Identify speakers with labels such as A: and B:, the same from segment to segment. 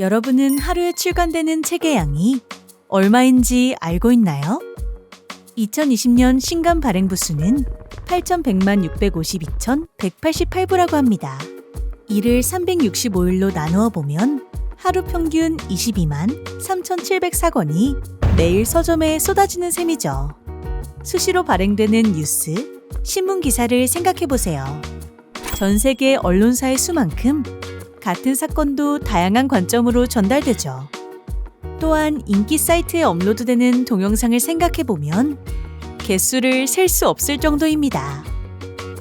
A: 여러분은 하루에 출간되는 책의 양이 얼마인지 알고 있나요? 2020년 신간 발행 부수는 8,100만 652,188부라고 합니다. 이를 365일로 나누어 보면 하루 평균 22만 3,704권이 매일 서점에 쏟아지는 셈이죠. 수시로 발행되는 뉴스, 신문 기사를 생각해보세요. 전 세계 언론사의 수만큼 같은 사건도 다양한 관점으로 전달되죠. 또한 인기 사이트에 업로드되는 동영상을 생각해보면 개수를 셀 수 없을 정도입니다.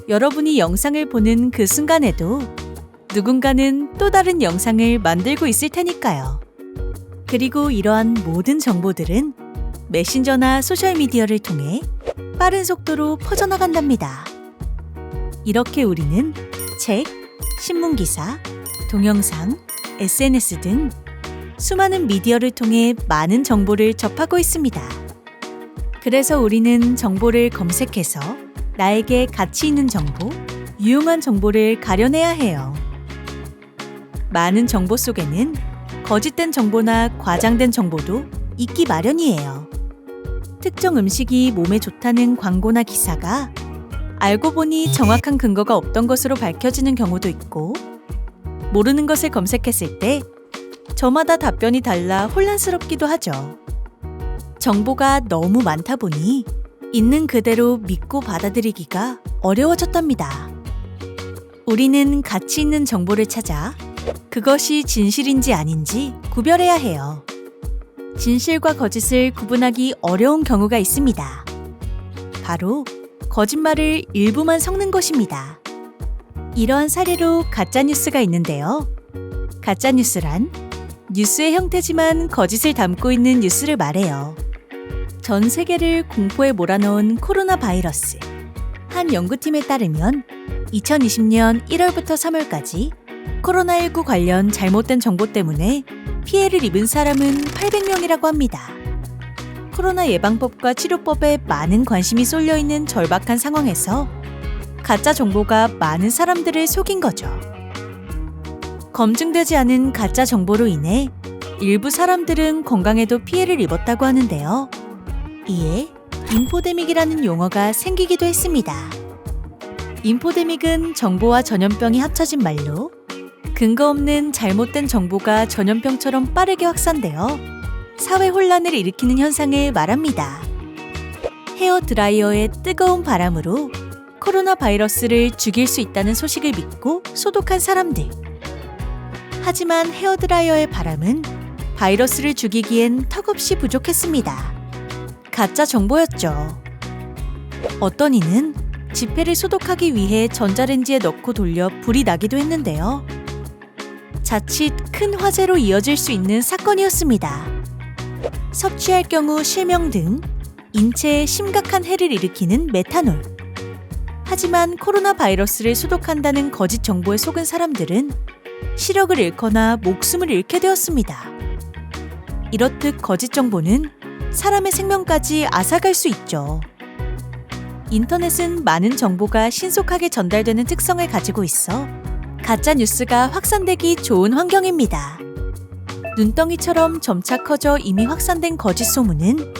A: 여러분이 영상을 보는 그 순간에도 누군가는 또 다른 영상을 만들고 있을 테니까요. 그리고 이러한 모든 정보들은 메신저나 소셜미디어를 통해 빠른 속도로 퍼져나간답니다. 이렇게 우리는 책, 신문기사, 동영상, SNS 등 수많은 미디어를 통해 많은 정보를 접하고 있습니다. 그래서 우리는 정보를 검색해서 나에게 가치 있는 정보, 유용한 정보를 가려내야 해요. 많은 정보 속에는 거짓된 정보나 과장된 정보도 있기 마련이에요. 특정 음식이 몸에 좋다는 광고나 기사가 알고 보니 정확한 근거가 없던 것으로 밝혀지는 경우도 있고, 모르는 것을 검색했을 때 저마다 답변이 달라 혼란스럽기도 하죠. 정보가 너무 많다 보니 있는 그대로 믿고 받아들이기가 어려워졌답니다. 우리는 가치 있는 정보를 찾아 그것이 진실인지 아닌지 구별해야 해요. 진실과 거짓을 구분하기 어려운 경우가 있습니다. 바로 거짓말을 일부만 섞는 것입니다. 이러한 사례로 가짜뉴스가 있는데요. 가짜뉴스란 뉴스의 형태지만 거짓을 담고 있는 뉴스를 말해요. 전 세계를 공포에 몰아넣은 코로나 바이러스. 한 연구팀에 따르면 2020년 1월부터 3월까지 코로나19 관련 잘못된 정보 때문에 피해를 입은 사람은 800명이라고 합니다. 코로나 예방법과 치료법에 많은 관심이 쏠려 있는 절박한 상황에서 가짜 정보가 많은 사람들을 속인 거죠. 검증되지 않은 가짜 정보로 인해 일부 사람들은 건강에도 피해를 입었다고 하는데요. 이에 인포데믹이라는 용어가 생기기도 했습니다. 인포데믹은 정보와 전염병이 합쳐진 말로 근거 없는 잘못된 정보가 전염병처럼 빠르게 확산되어 사회 혼란을 일으키는 현상을 말합니다. 헤어 드라이어의 뜨거운 바람으로 코로나 바이러스를 죽일 수 있다는 소식을 믿고 소독한 사람들. 하지만 헤어 드라이어의 바람은 바이러스를 죽이기엔 턱없이 부족했습니다. 가짜 정보였죠. 어떤 이는 지폐를 소독하기 위해 전자레인지에 넣고 돌려 불이 나기도 했는데요. 자칫 큰 화재로 이어질 수 있는 사건이었습니다. 섭취할 경우 실명 등 인체에 심각한 해를 일으키는 메탄올. 하지만 코로나 바이러스를 소독한다는 거짓 정보에 속은 사람들은 시력을 잃거나 목숨을 잃게 되었습니다. 이렇듯 거짓 정보는 사람의 생명까지 앗아갈 수 있죠. 인터넷은 많은 정보가 신속하게 전달되는 특성을 가지고 있어 가짜 뉴스가 확산되기 좋은 환경입니다. 눈덩이처럼 점차 커져 이미 확산된 거짓 소문은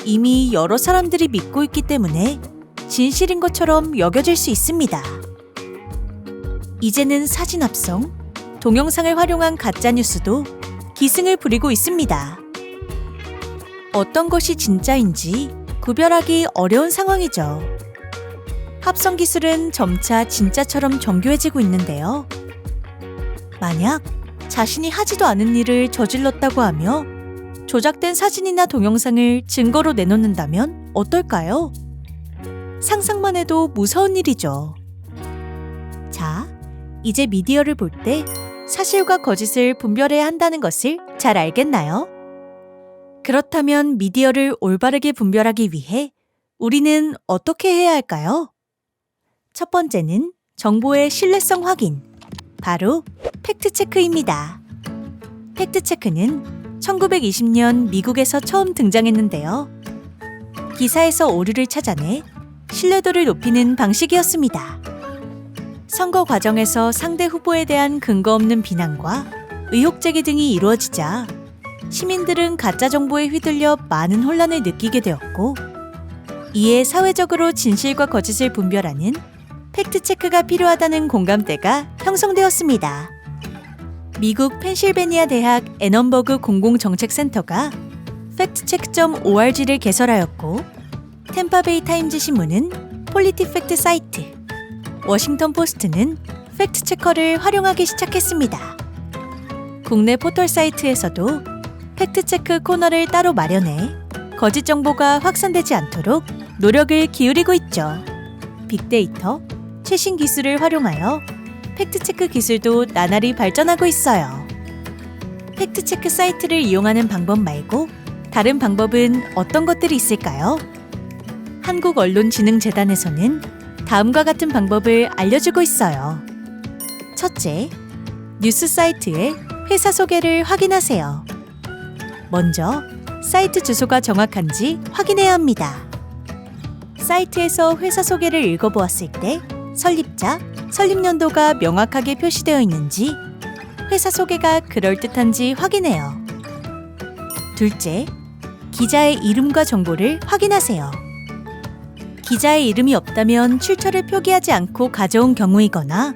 A: 이미 여러 사람들이 믿고 있기 때문에 진실인 것처럼 여겨질 수 있습니다. 이제는 사진 합성, 동영상을 활용한 가짜 뉴스도 기승을 부리고 있습니다. 어떤 것이 진짜인지 구별하기 어려운 상황이죠. 합성 기술은 점차 진짜처럼 정교해지고 있는데요. 만약 자신이 하지도 않은 일을 저질렀다고 하며 조작된 사진이나 동영상을 증거로 내놓는다면 어떨까요? 상상만 해도 무서운 일이죠. 자, 이제 미디어를 볼 때 사실과 거짓을 분별해야 한다는 것을 잘 알겠나요? 그렇다면 미디어를 올바르게 분별하기 위해 우리는 어떻게 해야 할까요? 첫 번째는 정보의 신뢰성 확인, 바로 팩트체크입니다. 팩트체크는 1920년 미국에서 처음 등장했는데요. 기사에서 오류를 찾아내 신뢰도를 높이는 방식이었습니다. 선거 과정에서 상대 후보에 대한 근거 없는 비난과 의혹 제기 등이 이루어지자 시민들은 가짜 정보에 휘둘려 많은 혼란을 느끼게 되었고, 이에 사회적으로 진실과 거짓을 분별하는 팩트체크가 필요하다는 공감대가 형성되었습니다. 미국 펜실베니아 대학 애넌버그 공공정책센터가 팩트체크.org를 개설하였고, 템파베이 타임즈 신문은 폴리티팩트 사이트, 워싱턴 포스트는 팩트체커를 활용하기 시작했습니다. 국내 포털 사이트에서도 팩트체크 코너를 따로 마련해 거짓 정보가 확산되지 않도록 노력을 기울이고 있죠. 빅데이터, 최신 기술을 활용하여 팩트체크 기술도 나날이 발전하고 있어요. 팩트체크 사이트를 이용하는 방법 말고 다른 방법은 어떤 것들이 있을까요? 한국언론진흥재단에서는 다음과 같은 방법을 알려주고 있어요. 첫째, 뉴스 사이트의 회사 소개를 확인하세요. 먼저 사이트 주소가 정확한지 확인해야 합니다. 사이트에서 회사 소개를 읽어보았을 때 설립자, 설립연도가 명확하게 표시되어 있는지, 회사 소개가 그럴듯한지 확인해요. 둘째, 기자의 이름과 정보를 확인하세요. 기자의 이름이 없다면 출처를 표기하지 않고 가져온 경우이거나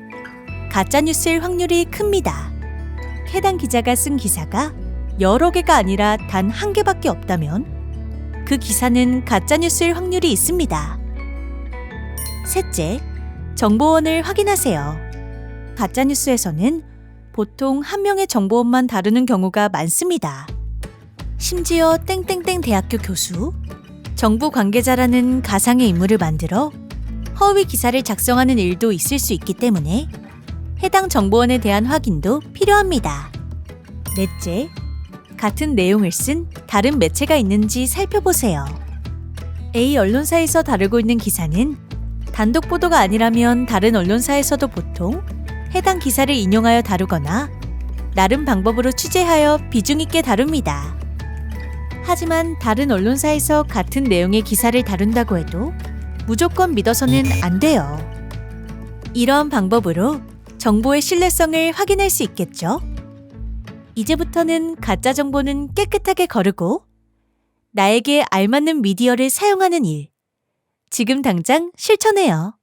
A: 가짜뉴스일 확률이 큽니다. 해당 기자가 쓴 기사가 여러 개가 아니라 단 한 개밖에 없다면 그 기사는 가짜뉴스일 확률이 있습니다. 셋째, 정보원을 확인하세요. 가짜뉴스에서는 보통 한 명의 정보원만 다루는 경우가 많습니다. 심지어 땡땡땡 대학교 교수, 정부 관계자라는 가상의 인물을 만들어 허위 기사를 작성하는 일도 있을 수 있기 때문에 해당 정보원에 대한 확인도 필요합니다. 넷째, 같은 내용을 쓴 다른 매체가 있는지 살펴보세요. A 언론사에서 다루고 있는 기사는 단독 보도가 아니라면 다른 언론사에서도 보통 해당 기사를 인용하여 다루거나 나름 방법으로 취재하여 비중 있게 다룹니다. 하지만 다른 언론사에서 같은 내용의 기사를 다룬다고 해도 무조건 믿어서는 안 돼요. 이러한 방법으로 정보의 신뢰성을 확인할 수 있겠죠? 이제부터는 가짜 정보는 깨끗하게 거르고 나에게 알맞는 미디어를 사용하는 일, 지금 당장 실천해요.